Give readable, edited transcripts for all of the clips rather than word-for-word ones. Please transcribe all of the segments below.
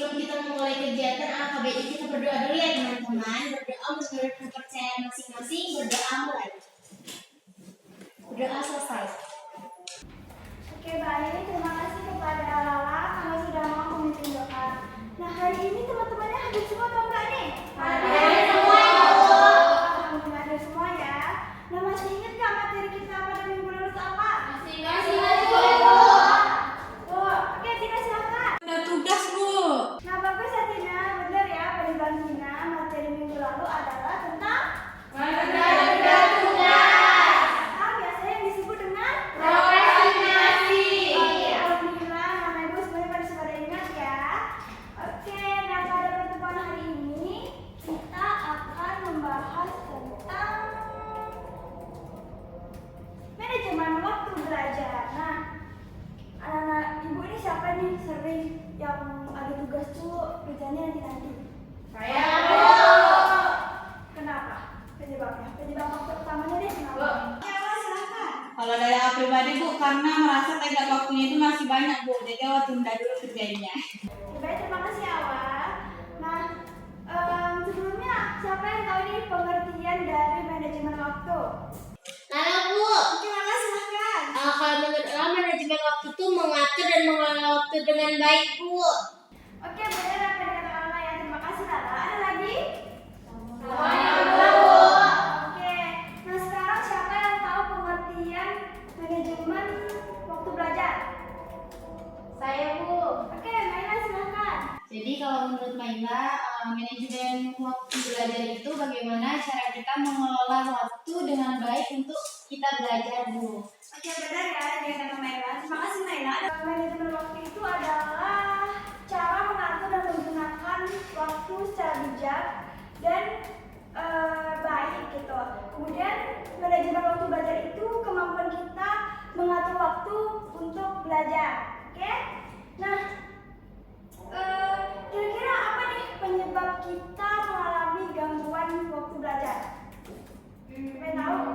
sebelum kita memulai kegiatan AKBI kita berdoa dulu ya teman-teman. Berdoa menurut kepercayaan masing-masing. Berdoa mulai. Berdoa selesai. Oke baik, terima kasih kepada Lala karena sudah mau memimpin doa. Nah hari ini teman-temannya hadir semua atau enggak nih? Hadir semua ya Bu. Alhamdulillah hadir semua ya. Nah masih ingat nggak materi kita pada minggu lalu itu apa? Masih ingat Bu. Oke Tina silakan. Ada tugas Bu. Nah bagus ya Tina, benar ya Bang Tina. Materi minggu lalu adalah tentang biasanya yang disebut dengan prokrastinasi. Oke, alhamdulillah Mama Ibu semuanya pada ingat ya. Oke, nah pada pertemuan hari ini kita akan membahas tentang manajemen waktu belajar. Nah, anak-anak Ibu ini siapa nih sering yang ada tugas tuh kerjanya nanti-nanti? Saya Kenapa? Penyebabnya? Penyebab waktu utamanya deh kenapa? Ya, silakan. Kalau dari aku pribadi Bu, karena merasa tenggat waktunya itu masih banyak Bu, jadi awal tunda dulu kerjanya. Baik, terima kasih Awal. Nah, sebelumnya siapa yang tahu ini pengertian dari manajemen waktu? Lalu Bu, Oke, Lala silahkan. kalau menurut Ella manajemen waktu itu mengatur dan mengelola waktu dengan baik Bu. Oke, benar apa yang kata Lala ya. Terima kasih Lala. Ada lagi? Oke, nah sekarang siapa yang tahu pengertian manajemen waktu belajar? Saya Bu. Oke, Naila silahkan. Jadi kalau menurut Maila, manajemen waktu belajar itu bagaimana cara kita mengelola waktu dengan baik untuk kita belajar Bu. Oke, benar ya yang kata Naila. Terima kasih Naila. Manajemen waktu itu adalah cara mengatur dan menggunakan waktu secara bijak dan baik gitu. Kemudian manajemen waktu belajar itu kemampuan kita mengatur waktu untuk belajar. Oke? Nah, kira-kira apa nih penyebab kita mengalami gangguan waktu belajar? Pengen tahu?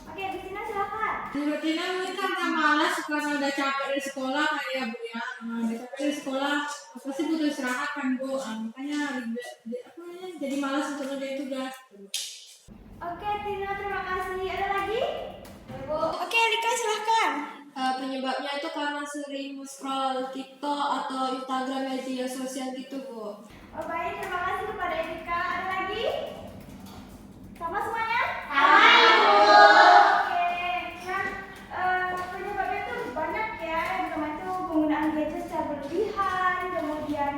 Oke, Bisina silakan. Menurut Tina mungkin karena malas karena udah capek dari sekolah kayak ya Bu ya. Udah capek dari sekolah, pasti butuh istirahat kan Bu. Makanya jadi malas untuk ngerjain tugas. Oke, Tina terima kasih. Ada lagi? Oke, Lika silahkan. Penyebabnya itu karena sering scroll TikTok atau Instagram media sosial gitu Bu. Oh, baik, terima kasih kepada Erika. Ada lagi? Sama semuanya? Oke, nah penyebabnya itu banyak ya. Yang pertama itu penggunaan gadget secara berlebihan, kemudian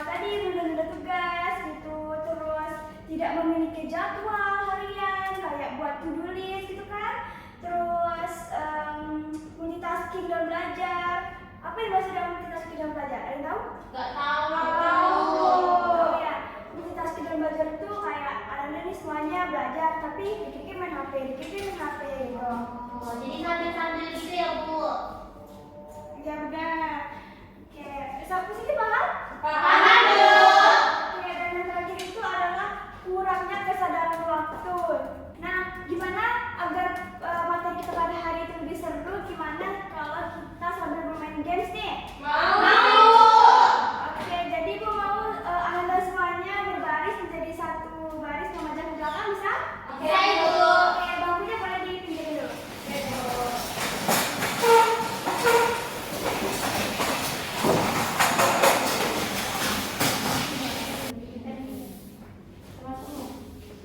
tadi menunda tugas gitu, terus tidak memiliki jadwal harian kayak buat to-do list gitu kan, terus multitasking dalam belajar. Apa yang maksud dengan multitasking dalam belajar? Ada yang tahu? Gak tahu. Oh ya, multitasking dalam belajar itu kayak ada nih semuanya belajar tapi dikit-dikit main HP gitu. Oh, jadi sambil-sambil gitu ya Bu. Ya benar. Oke, sampai sini paham? Paham Bu. Oke, dan yang terakhir itu adalah kurangnya kesadaran waktu. Nah, gimana agar materi kita pada hari itu lebih seru? Gimana kalau kita sambil bermain games nih? Mau. Oke, jadi Bu mau Anda semuanya berbaris menjadi satu baris memajang ke belakang bisa? Oke Bu. Oke, bangkunya boleh dipinggirin dulu.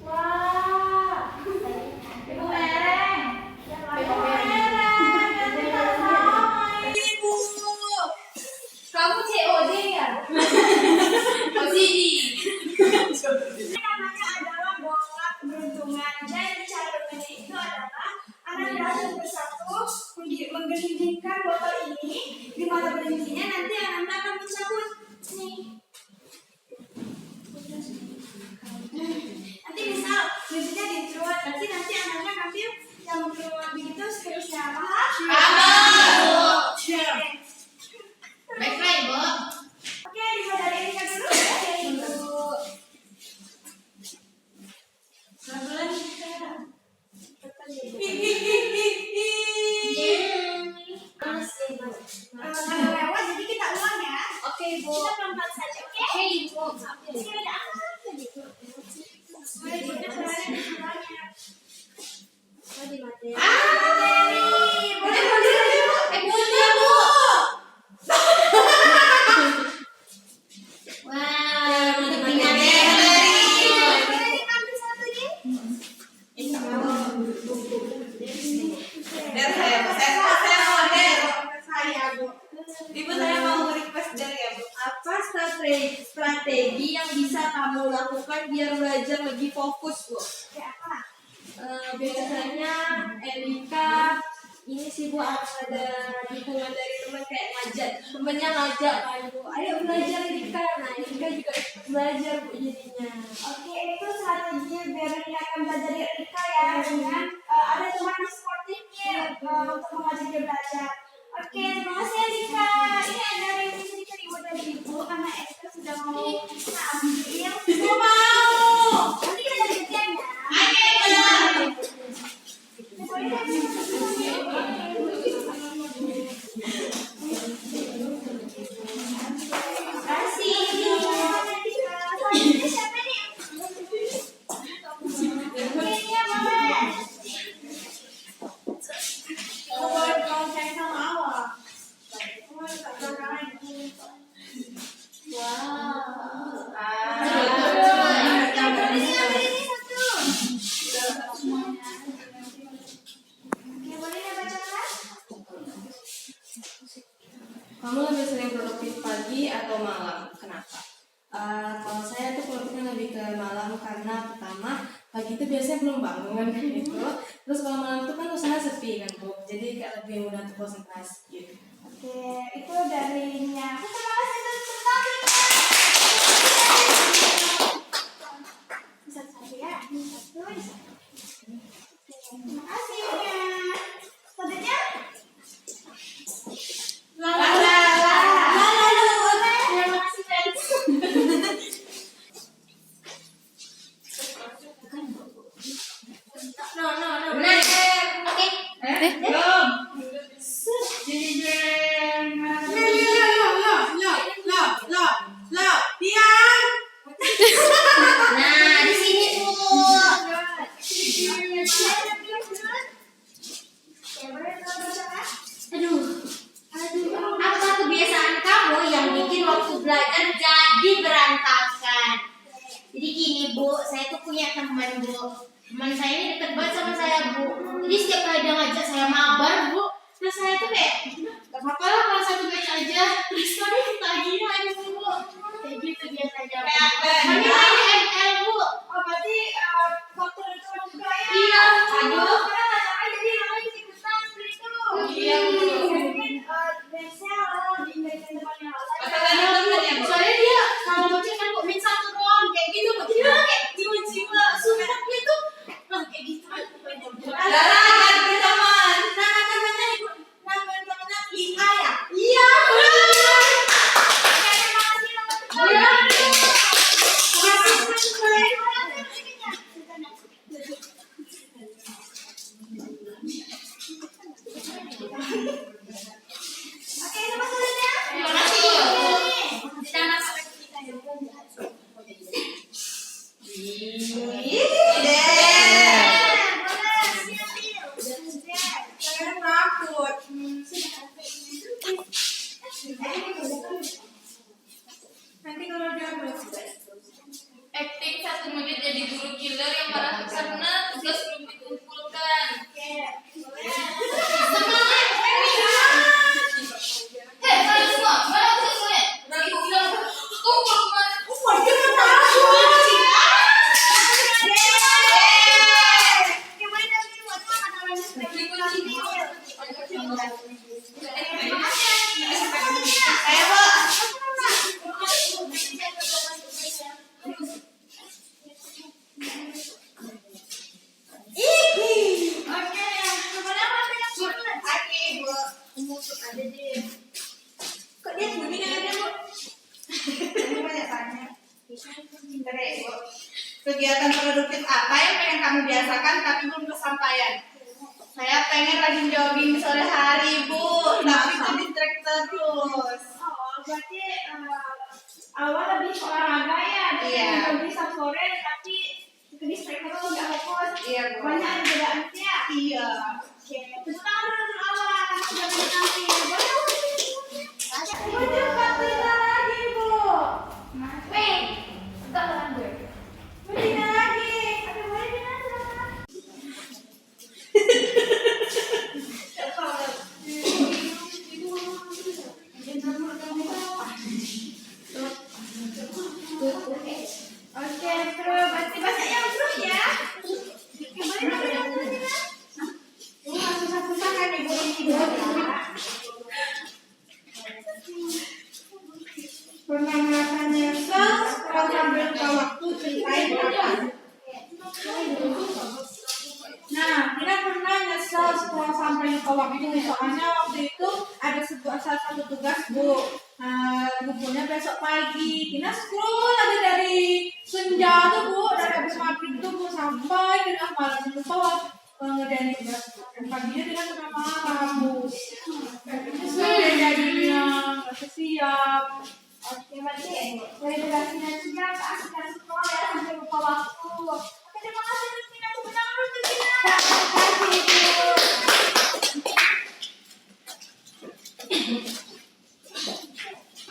Wah, Ibu mereng. Ibu mereng. Nanti tak sama Ibu, kamu COD ya? OCD. Ini namanya adalah bola keberuntungan. Jadi cara bermainnya itu adalah anak berhasil bersatu menggelindingkan botol ini di mana berhentinya nanti anak akan mencabut nih. Nanti misal berhentinya di truat, nanti anaknya ngambil yang truat begitu seterusnya. Paham? Oke. Baik Bu. Oke, dimulai dari Erika dulu ya. Pelan-pelan kita. Karena lewat jadi kita ulang ya. Oke Bu. Kita pelan-pelan saja. Ibu. Ini ada apa tadi? Tadi materi. Boleh lagi, Bu. Boleh, Bu. Wah, untuk materi. Boleh diambil satu nih? Dan saya model. Ibu saya mau request dari ya, Bu. Apa strategi yang bisa kamu lakukan biar belajar lebih fokus, Bu? Oke, apa? Biasanya Erika ini sih Bu harus ada dukungan dari teman kayak temennya ngajak kan Bu, ayo belajar Erika. Nah Erika juga ikut belajar Bu jadinya. Oke, itu strategi biar kita akan belajar dari Rika ya dengan ada teman yang sportifnya untuk mengajak dia belajar. Oke, terima kasih Rika. Ini ada review sedikit Ibu dari Ibu karena Erika sudah mau kita ambil. Ibu mau. Nanti kita jadi gantian ya. Ayo, Bu. Boleh kan? Terima kasih. Selanjutnya siapa nih? Oke, dia boleh. Kalau saya sama awal. Kamu lebih sering produktif pagi atau malam? Kenapa? Kalau saya tuh produktifnya lebih ke malam karena pertama pagi itu biasanya belum bangun gitu. Terus kalau malam itu kan usaha sepi kan Bu, jadi kayak lebih mudah untuk konsentrasi gitu. Oke, itu darinya. Terima kasih untuk sekali. Bisa satu ya, ini satu, ini satu. Terima kasih ya. Selanjutnya. Lala. Boleh. Terima kasih, friends. No. Benar. Oke. Belum. Nah, di sini, Bu. Aduh. Apa kebiasaan kamu yang bikin waktu belajar jadi berantakan? Jadi gini, Bu, saya tuh punya teman, Bu. Teman saya ini deket banget sama saya, Bu. Jadi setiap kali dia ngajak saya mabar, Bu, terus saya tuh kayak, gak apa-apa lah kalau satu batch aja. Terus tadi ketagihan, Bu. Kayak gitu biasanya, Bu. Kami main ML, Bu. Oh, berarti faktor itu juga ya. Iya, aduh. Karena nggak sampai jadi namanya ikut-ikutan seperti itu. Iya, betul. Mungkin biasanya orang lebih ingatkan depannya Soalnya dia kalau baca kan kok min satu doang kayak gitu, Bu. Jadi orang kayak jiwa-jiwa sumpahnya tuh kayak gitu. Ganti teman. Namanya IA ya? Iya. Iya. Oke, sama selanjutnya. Terima kasih. Kita masuk ke kita ya. Saya takut. Nanti kalau dia Acting 1 menit jadi guru killer yang marah karena tugas belum dikumpulkan. Semangat, kalian semua, mana tugasnya? Nanti aku bilang, aku belum Kegiatan produktif apa yang pengen kamu biasakan tapi belum kesampaian? Saya pengen rajin jogging sore hari, Bu. Tapi itu distract terus. berarti awal lebih olahraga ya, Iya. lebih sore tapi ke distrik itu nggak fokus. Iya, Bu. Banyak ada godaan ya. Iya. Oke, tepuk tangan dulu awal. Sudah nanti. Boleh Fatina lagi Bu. Wait, enggak lawan gue. Fatina lagi. Ada boleh Fatina silakan. Oke, terus berarti bahasa yang terus ya. Oke, boleh yang terus ya. Ini susah-susah kan ibu ini. Pernah merasa nyesel setelah sambil lupa waktu, ceritain apa? Nah, Tina pernah nyesel setelah sampai lupa waktu. Soalnya waktu itu ada salah satu tugas Bu. Bukunya besok pagi. Tina scroll aja dari senja tuh Bu, dari habis maghrib tuh Bu sampai tengah malam lupa ngerjain tugas. Dan paginya Tina tengah malam Bu. Saya jadinya nggak siap. Oke, berarti dari durasinya siap, keasikan sekolah ya sampai lupa waktu. Oke, terima kasih Tina. Tepuk tangan dulu Tina. Asyik Bu.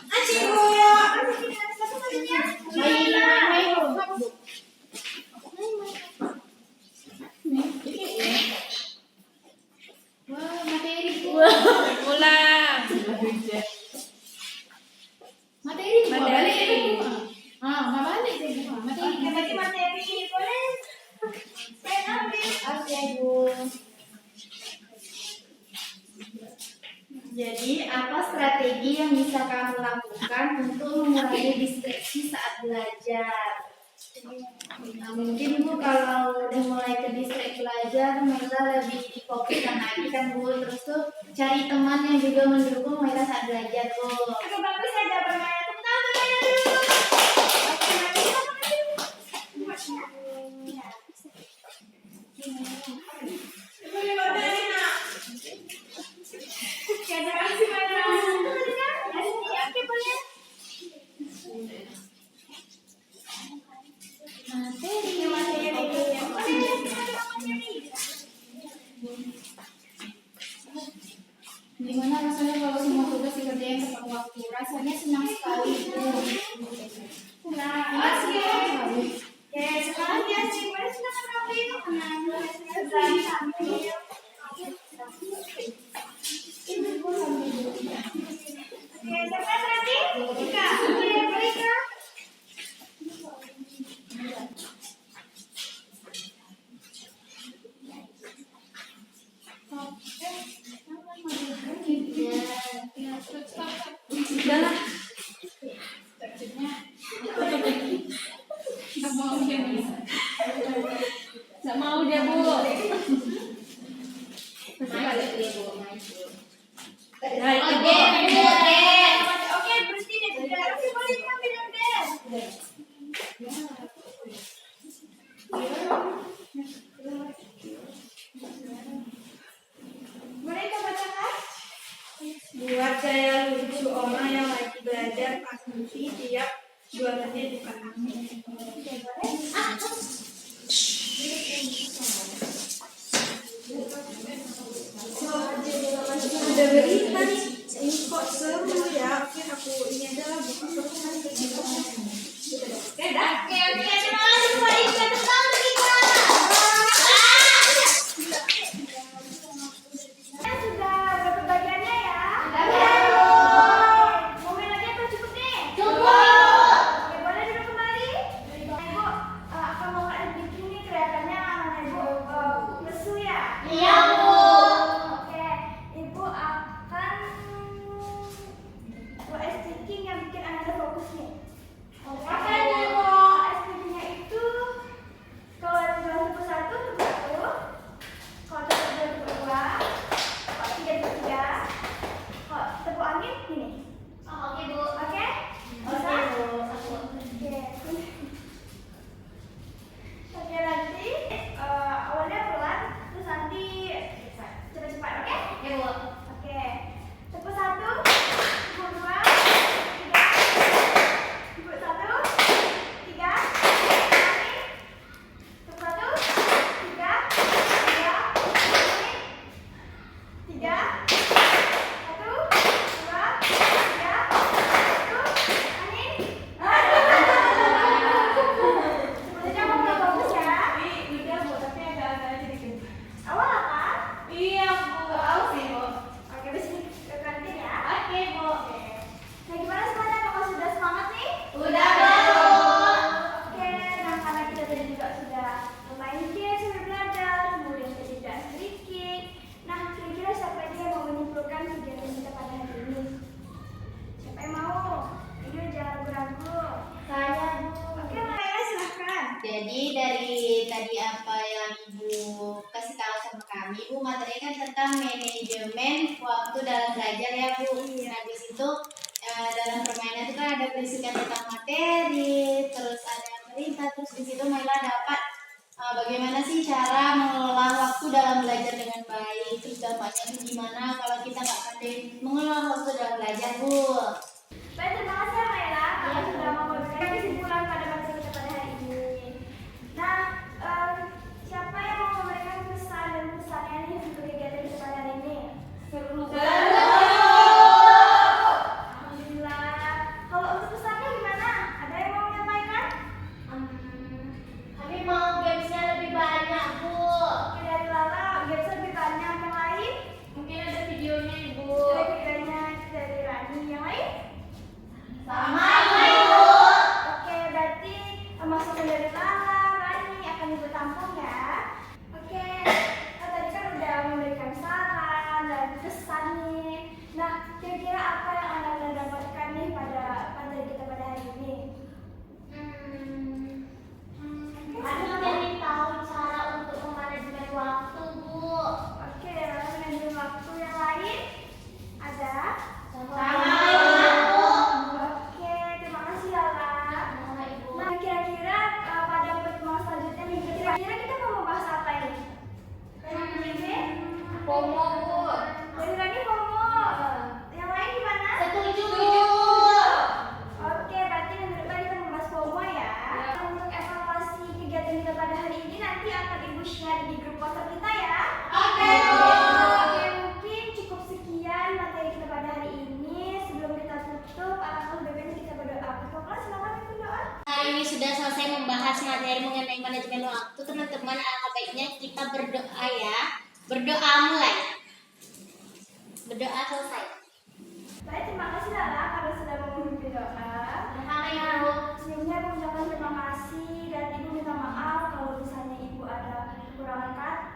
Asyik Tina. Satu kalinya. Wah, materi Bu. Pulang. Materi Bu. Balik. Nggak balik deh Bu. Materi. Oke, berarti materi boleh. Saya ambil. Oke Bu. Jadi, apa strategi yang bisa kamu lakukan untuk mengurangi distraksi saat belajar? Nah, mungkin Bu kalau udah mulai ke distrik belajar, Maila lebih fokuskan lagi kan Bu. Terus tuh cari teman yang juga mendukung Maila saat belajar Bu. Oke, bagus ya jawabannya. Tepuk tangan untuk Maila dulu. Oke, berarti kita pakai dulu. Ya. Boleh banget Tina. Oke, terima kasih Maila. Oke, boleh. Materi. Gimana rasanya kalau semua tugas dikerjain tepat waktu? Rasanya senang sekali Bu. Nah, asik. Oke, sekarang dia sih. Boleh silakan ambil. Nah, silakan ambil. Oke, siapa tadi? Kak, boleh Kak? Udahlah. Nggak mau dia Bu. Balik deh Bu. Nah, itu Oke, Bu. Oke, berhenti deh. Oke, boleh ambil deh. Boleh kita bacakan? Buat saya lucu orang yang lagi belajar asumsi tiap 2 menit bukan aku. Oke, boleh. Ada berita nih, ini kok seru ya. Oke, aku ini aja lah buka pertemuan ke kita. Oke, terima kasih Mbak Ika. Tepuk tangan untuk Ika. Sudah berapa bagiannya ya? Mau main lagi atau cukup nih? Oke, boleh duduk kembali? Ibu akan mau ada bikin nih kelihatannya anak Ibu lesu ya? Iya Bu. Oke, Ibu akan US Thinking yang bikin anak berisikan tentang materi, terus ada perintah, terus di situ Maila dapat bagaimana sih cara mengelola waktu dalam belajar dengan baik, terus dampaknya itu gimana kalau kita nggak pandai mengelola waktu dalam belajar, Bu. Baik, terima kasih ya Maila karena sudah memberikan kesimpulan pada materi kita pada hari ini. Nah, siapa yang mau memberikan pesan dan pesannya nih untuk kegiatan kita pada hari ini? Seru. Alhamdulillah. Kalau untuk pesannya gimana? Ada yang mau menyampaikan? Kami mau gamesnya lebih banyak, Bu. Oke, dari Lala, games lebih banyak. Yang lain? Mungkin ada videonya, Ibu. Ada videonya dari Rani. Yang lain? Sama, Ibu. Oke, berarti masukan dari Lala, Rani akan Ibu tampung ya. Oke, tadi kan udah memberikan saran dan pesan nih. Nah, kira-kira apa yang Anda dapatkan nih pada materi kita pada hari ini? Kami jadi tahu cara untuk memanajemen waktu, Bu. Oke, lalu manajemen waktu yang lain ada? Oke, terima kasih Lala. Nah, kira-kira pada pertemuan selanjutnya nih, kira-kira kita mau membahas apa ini? FOMO, Bu. Dari Rani FOMO. Yang lain gimana? Setuju. Oke, berarti minggu depan kita membahas FOMO ya. Untuk evaluasi kegiatan kita pada hari ini nanti akan Ibu share di grup WhatsApp kita ya. Oke. Oke, mungkin cukup sekian materi kita pada hari ini. Sebelum kita tutup, alangkah lebih baiknya kita berdoa. Ketua kelas silakan berdoa. Hari ini sudah selesai membahas materi mengenai manajemen waktu, teman-teman. Alangkah baiknya kita berdoa ya. Berdoa mulai. Berdoa selesai. Baik, terima kasih Lala karena sudah memimpin doa. Sama, Ibu. Sebelumnya Ibu mengucapkan terima kasih dan Ibu minta maaf kalau misalnya Ibu ada kekurangan kata